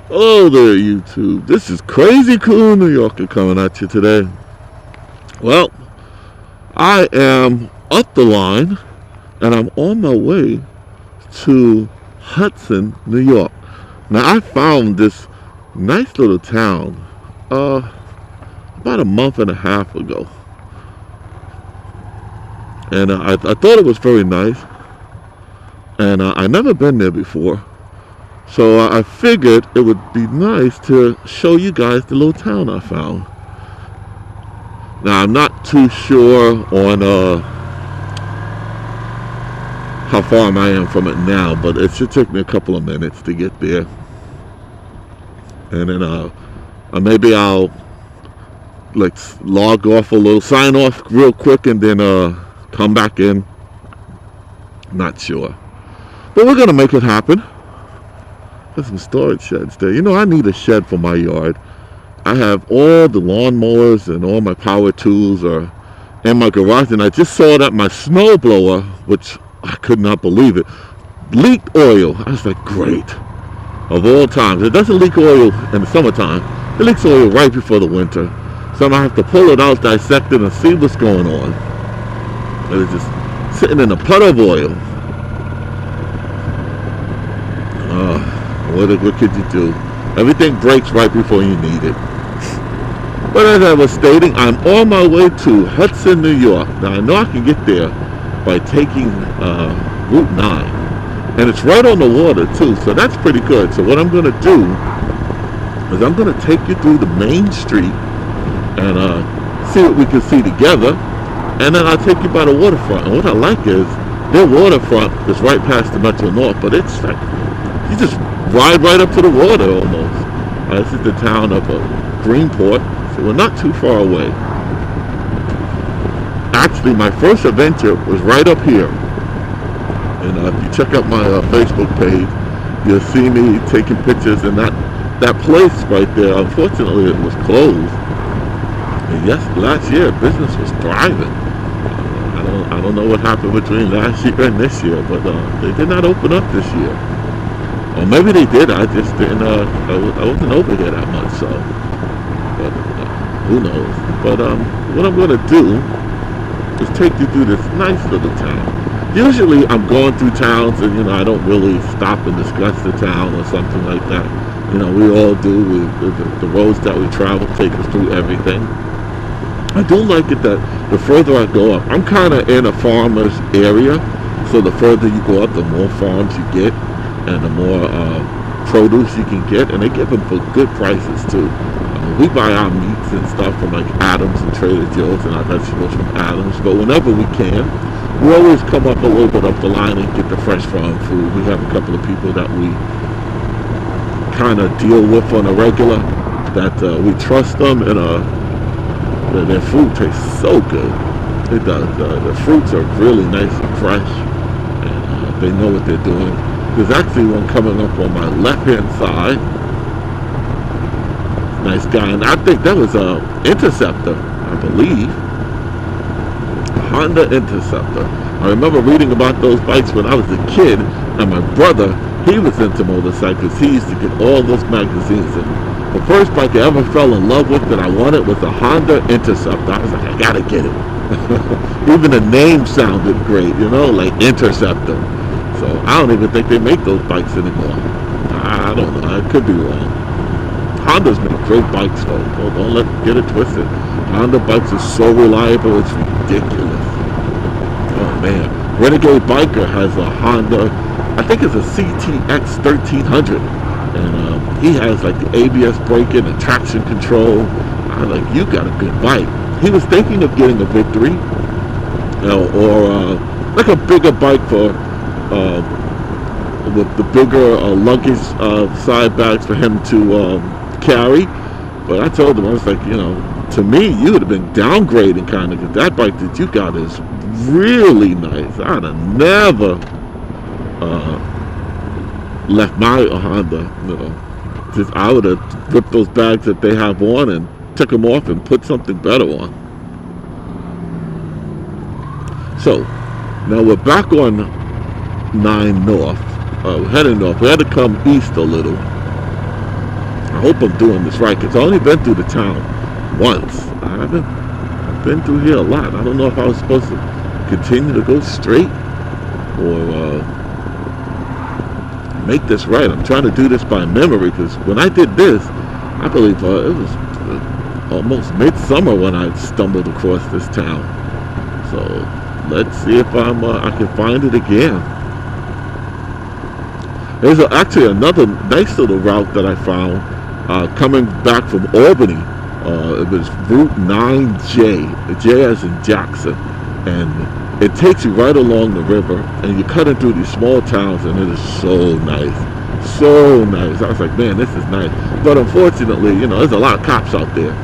Hello there, YouTube. This is Crazy Cool New Yorker coming at you today. Well, I am up the line and I'm on my way to Hudson, New York. Now, I found this nice little town about a month and a half ago. And I thought it was very nice. And I've never been there before. So I figured it would be nice to show you guys the little town I found. Now, I'm not too sure on how far I am from it now, but it should take me a couple of minutes to get there. And then maybe I'll like log off a little, sign off real quick, and then come back in. Not sure. But we're going to make it happen. There's some storage sheds there. You know, I need a shed for my yard. I have all the lawnmowers and all my power tools are in my garage, and I just saw that my snowblower, which I could not believe it, leaked oil. I was like, great. Of all times. It doesn't leak oil in the summertime. It leaks oil right before the winter. So I'm going to have to pull it out, dissect it, and see what's going on. And it's just sitting in a puddle of oil. What could you do? Everything breaks right before you need it. But as I was stating, I'm on my way to Hudson, New York. Now, I know I can get there by taking Route 9. And it's right on the water, too, so that's pretty good. So what I'm going to do is I'm going to take you through the main street and see what we can see together. And then I'll take you by the waterfront. And what I like is their waterfront is right past the Metro North, but it's like, you just ride right up to the water almost. This is the town of Greenport, so we're not too far away. Actually, my first adventure was right up here. And if you check out my Facebook page, you'll see me taking pictures, and that place right there, unfortunately, it was closed. And yes, last year business was thriving. I don't know what happened between last year and this year, but they did not open up this year. Or maybe they did. I just didn't. I wasn't over here that much, so. But who knows? But what I'm gonna do is take you through this nice little town. Usually, I'm going through towns, and I don't really stop and discuss the town or something like that. We all do. The roads that we travel take us through everything. I do like it that the further I go up, I'm kind of in a farmer's area, so the further you go up, the more farms you get. And the more produce you can get, and they give them for good prices too. We buy our meats and stuff from like Adams and Trader Joe's, and our vegetables from Adams. But whenever we can, we always come up a little bit up the line and get the fresh farm food. We have a couple of people that we kind of deal with on a regular, that we trust them, and their food tastes so good. It does. The fruits are really nice and fresh, and they know what they're doing. There's actually one coming up on my left-hand side. Nice guy. And I think that was a Interceptor, I believe. A Honda Interceptor. I remember reading about those bikes when I was a kid, and my brother, he was into motorcycles. He used to get all those magazines. And the first bike I ever fell in love with that I wanted was a Honda Interceptor. I was like, I gotta get it. Even the name sounded great, like Interceptor. So I don't even think they make those bikes anymore. I don't know. I could be wrong. Hondas make great bikes, though. Don't get it twisted. Honda bikes are so reliable, it's ridiculous. Oh, man. Renegade Biker has a Honda, I think it's a CTX 1300. And he has like the ABS braking and traction control. I was like, you got a good bike. He was thinking of getting a Victory, or like a bigger bike for with the bigger luggage side bags for him to carry. But I told him, I was like, to me, you would have been downgrading kind of, because that bike that you got is really nice. I'd have never left my Honda, I would have ripped those bags that they have on and took them off and put something better on. So now we're back on 9 North, heading north. We had to come east a little. I hope I'm doing this right, because I've only been through the town once. I haven't been through here a lot. I don't know if I was supposed to continue to go straight or make this right. I'm trying to do this by memory, because when I did this, I believe it was almost midsummer when I stumbled across this town. So let's see if I can find it again. There's actually another nice little route that I found coming back from Albany. It was Route 9J, the J as in Jackson, and it takes you right along the river, and you're cutting through these small towns, and it is so nice, so nice. I was like, man, this is nice. But unfortunately, you know, there's a lot of cops out there,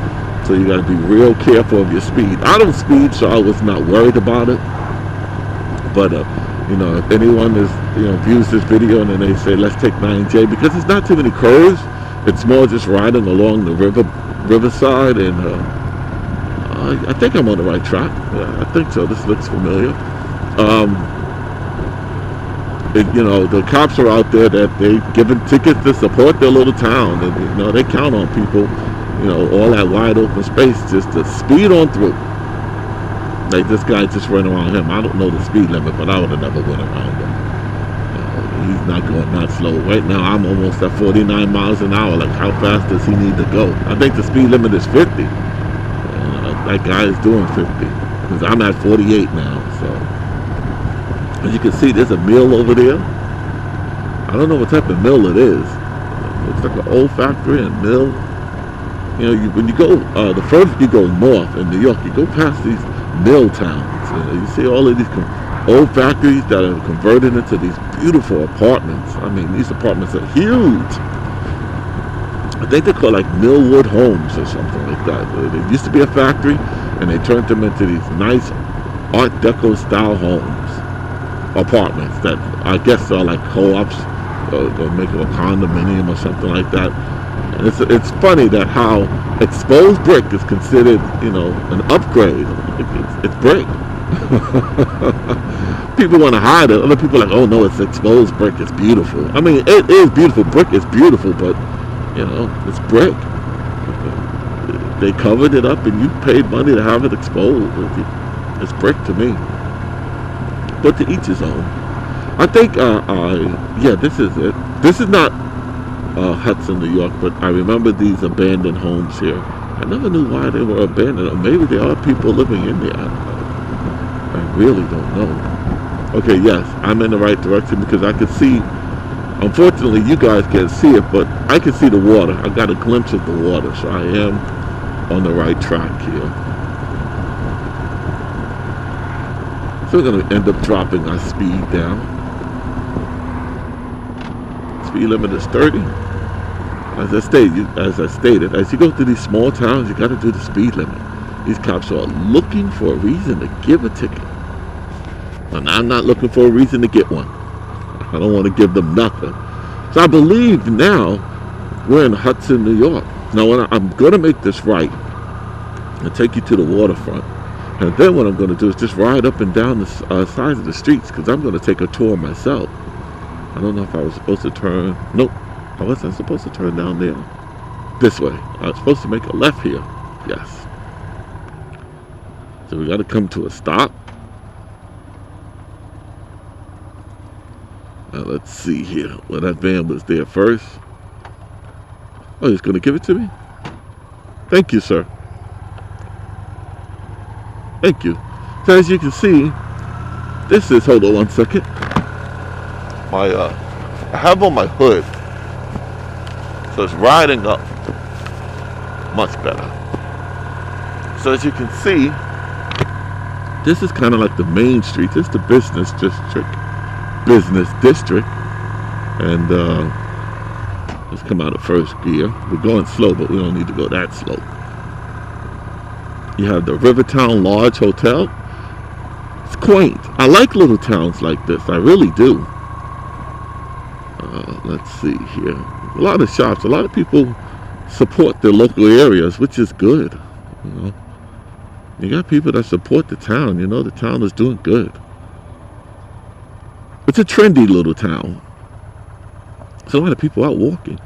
so you got to be real careful of your speed. I don't speed, so I was not worried about it. But you know, if anyone is, you know, views this video and then they say let's take 9J, because it's not too many curves, it's more just riding along the riverside, and I think I'm on the right track. Yeah, I think so. This looks familiar. You know, the cops are out there that they giving tickets to support their little town, and you know, they count on people, you know, all that wide open space just to speed on through. Like this guy just ran around him. I don't know the speed limit, but I would have never went around him. He's not going that slow. Right now, I'm almost at 49 miles an hour. Like, how fast does he need to go? I think the speed limit is 50. That guy is doing 50. Because I'm at 48 now, so. As you can see, there's a mill over there. I don't know what type of mill it is. It looks like an old factory and mill. You know, when you go, the further you go north in New York, you go past these mill towns. You know, you see all of these old factories that are converted into these beautiful apartments. I mean, these apartments are huge. I think they're called like Millwood Homes or something like that. There used to be a factory, and they turned them into these nice Art Deco style homes, apartments that I guess are like co-ops, or make a condominium or something like that. And it's funny that how exposed brick is considered, you know, an upgrade. It's brick. People want to hide it. Other people are like, oh no, it's exposed brick. It's beautiful. I mean, it is beautiful. Brick is beautiful, but you know, it's brick. They covered it up, and you paid money to have it exposed. It's brick to me. But to each his own. I think, yeah, this is it. This is not Hudson, New York, but I remember these abandoned homes here. I never knew why they were abandoned. Or maybe there are people living in there. I really don't know. Okay, yes, I'm in the right direction, because I could see, unfortunately you guys can't see it, but I can see the water. I got a glimpse of the water, so I am on the right track here. So we're going to end up dropping our speed down. Speed limit is 30. As I stated, as you go through these small towns, you got to do the speed limit. These cops are looking for a reason to give a ticket. And I'm not looking for a reason to get one. I don't want to give them nothing. So I believe now we're in Hudson, New York. Now I'm going to make this right and take you to the waterfront. And then what I'm going to do is just ride up and down the sides of the streets, because I'm going to take a tour myself. I don't know if I was supposed to turn. Nope. I wasn't supposed to turn down there. This way. I was supposed to make a left here. Yes. So we got to come to a stop. Now let's see here. Well, that van was there first. Oh, he's going to give it to me? Thank you, sir. Thank you. So as you can see, this is, hold on one second. I have on my hood. So it's riding up much better. So as you can see, this is kind of like the main street. This is the business district. And let's come out of first gear. We're going slow, but we don't need to go that slow. You have the Rivertown Lodge Hotel. It's quaint. I like little towns like this. I really do. Let's see here. A lot of shops, a lot of people support their local areas, which is good. You know, you got people that support the town. You know, the town is doing good. It's a trendy little town. There's a lot of people out walking.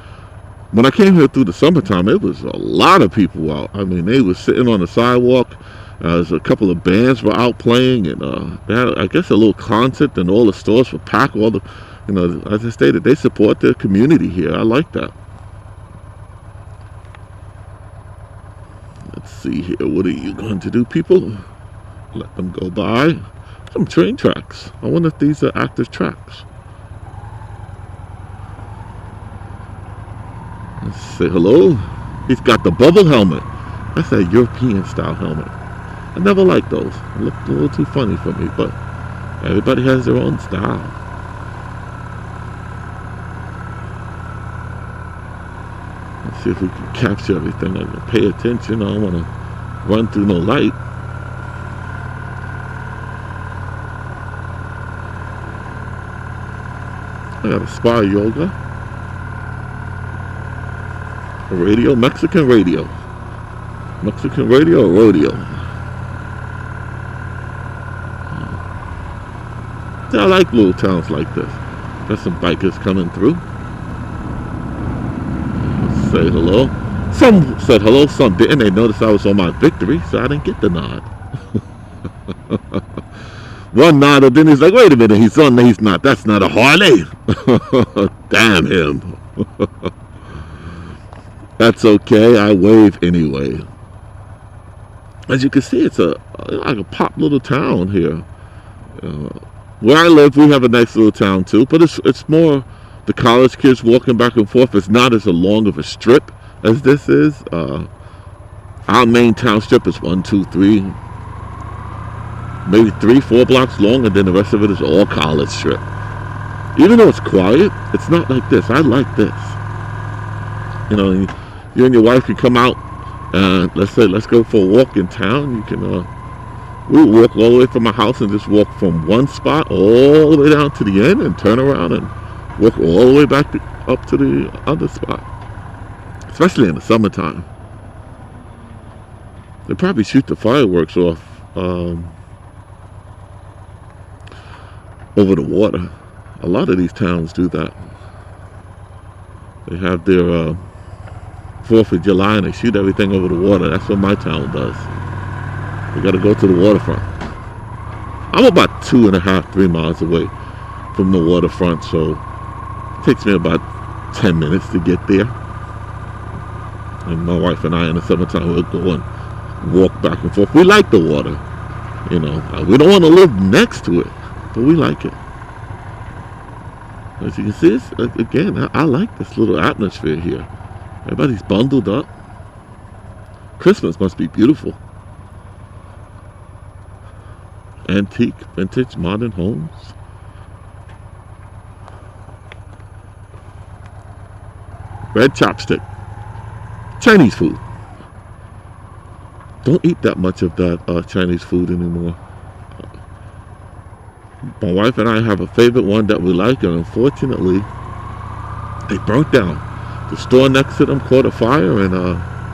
When I came here through the summertime, it was a lot of people out. I mean, they were sitting on the sidewalk. There's a couple of bands were out playing, and they had, I guess, a little concert, and all the stores were packed. All the, you know, as I stated, they support their community here. I like that. Let's see here. What are you going to do, people? Let them go by. Some train tracks. I wonder if these are active tracks. Let's say hello. He's got the bubble helmet. That's a European style helmet. I never liked those. They looked a little too funny for me, but everybody has their own style. Let's see if we can capture everything. I can pay attention. I don't want to run through no light. I got a spa yoga. A radio, Mexican radio. Mexican radio or rodeo. I like little towns like this. Got some bikers coming through. Let's say hello. Some said hello, some didn't. They noticed I was on my victory, so I didn't get the nod. One nodded, then he's like, wait a minute, he's on, he's not. That's not a Harley. Damn him. That's okay, I wave anyway. As you can see, it's like a pop little town here. Where I live, we have a nice little town too, but it's more the college kids walking back and forth. It's not as long of a strip as this is. Our main town strip is 1, 2, 3, maybe 3, 4 blocks long, and then the rest of it is all college strip. Even though it's quiet, it's not like this. I like this. You know, you and your wife can come out and let's go for a walk in town. You can we'll walk all the way from my house and just walk from one spot all the way down to the end and turn around and walk all the way back up to the other spot. Especially in the summertime. They probably shoot the fireworks off over the water. A lot of these towns do that. They have their 4th of July and they shoot everything over the water. That's what my town does. We got to go to the waterfront. I'm about 2.5, 3 miles away from the waterfront, so it takes me about 10 minutes to get there. And my wife and I in the summertime we'll go and walk back and forth. We like the water, you know. We don't want to live next to it, but we like it. As you can see, again, I like this little atmosphere here. Everybody's bundled up. Christmas must be beautiful. Antique, vintage, modern homes. Red chopstick. Chinese food. Don't eat that much of that Chinese food anymore. My wife and I have a favorite one that we like, and unfortunately, they burnt down. The store next to them caught a fire, and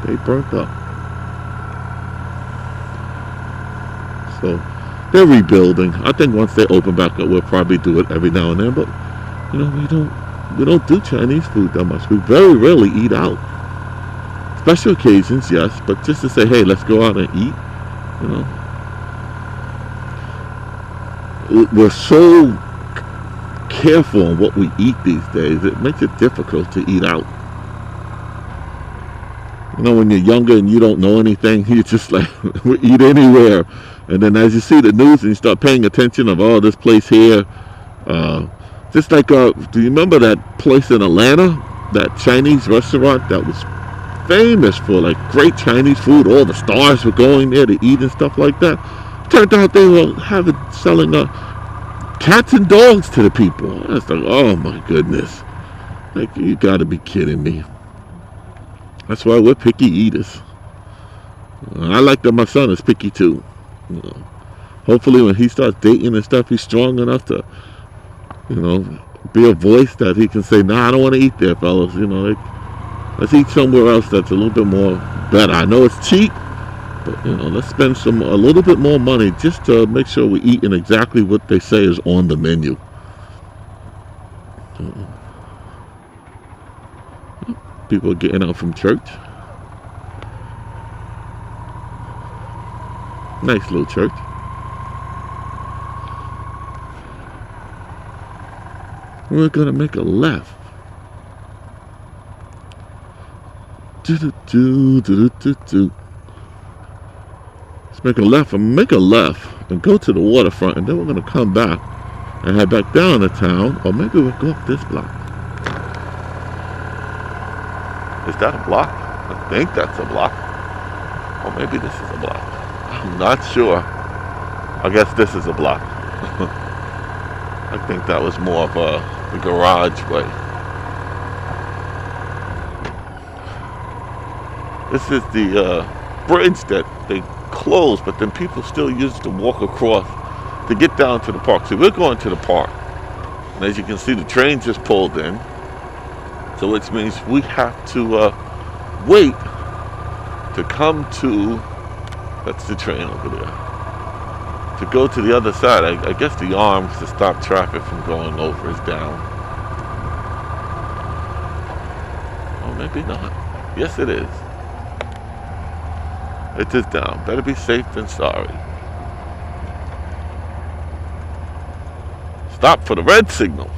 they burnt up. So they're rebuilding. I think once they open back up, we'll probably do it every now and then. But you know, we don't do Chinese food that much. We very rarely eat out. Special occasions, yes, but just to say, hey, let's go out and eat. You know, we're so careful on what we eat these days. It makes it difficult to eat out. You know, when you're younger and you don't know anything, you just like, we eat anywhere. And then as you see the news and you start paying attention of, oh, this place here. Just like, do you remember that place in Atlanta? That Chinese restaurant that was famous for like great Chinese food. All the stars were going there to eat and stuff like that. Turned out they were selling cats and dogs to the people. I was like, oh my goodness. Like, you gotta be kidding me. That's why we're picky eaters. I like that my son is picky too. You know, hopefully when he starts dating and stuff, he's strong enough to, you know, be a voice that he can say, nah, I don't want to eat there, fellas. You know, let's eat somewhere else that's a little bit more better. I know it's cheap, but you know, let's spend a little bit more money just to make sure we're eating exactly what they say is on the menu. People are getting out from church. Nice little church. We're gonna make a left. Let's make a left and make a left and go to the waterfront, and then we're gonna come back and head back down to town, or maybe we'll go up this block. Is that a block? I think that's a block. Or maybe this is a block. I'm not sure. I guess this is a block. I think that was more of the garage way. This is the bridge that they closed, but then people still use it to walk across to get down to the park. So we're going to the park. And as you can see, the train just pulled in. So which means we have to wait to come to, that's the train over there, to go to the other side. I guess the arms to stop traffic from going over is down. Or maybe not. Yes, it is. It is down. Better be safe than sorry. Stop for the red signal.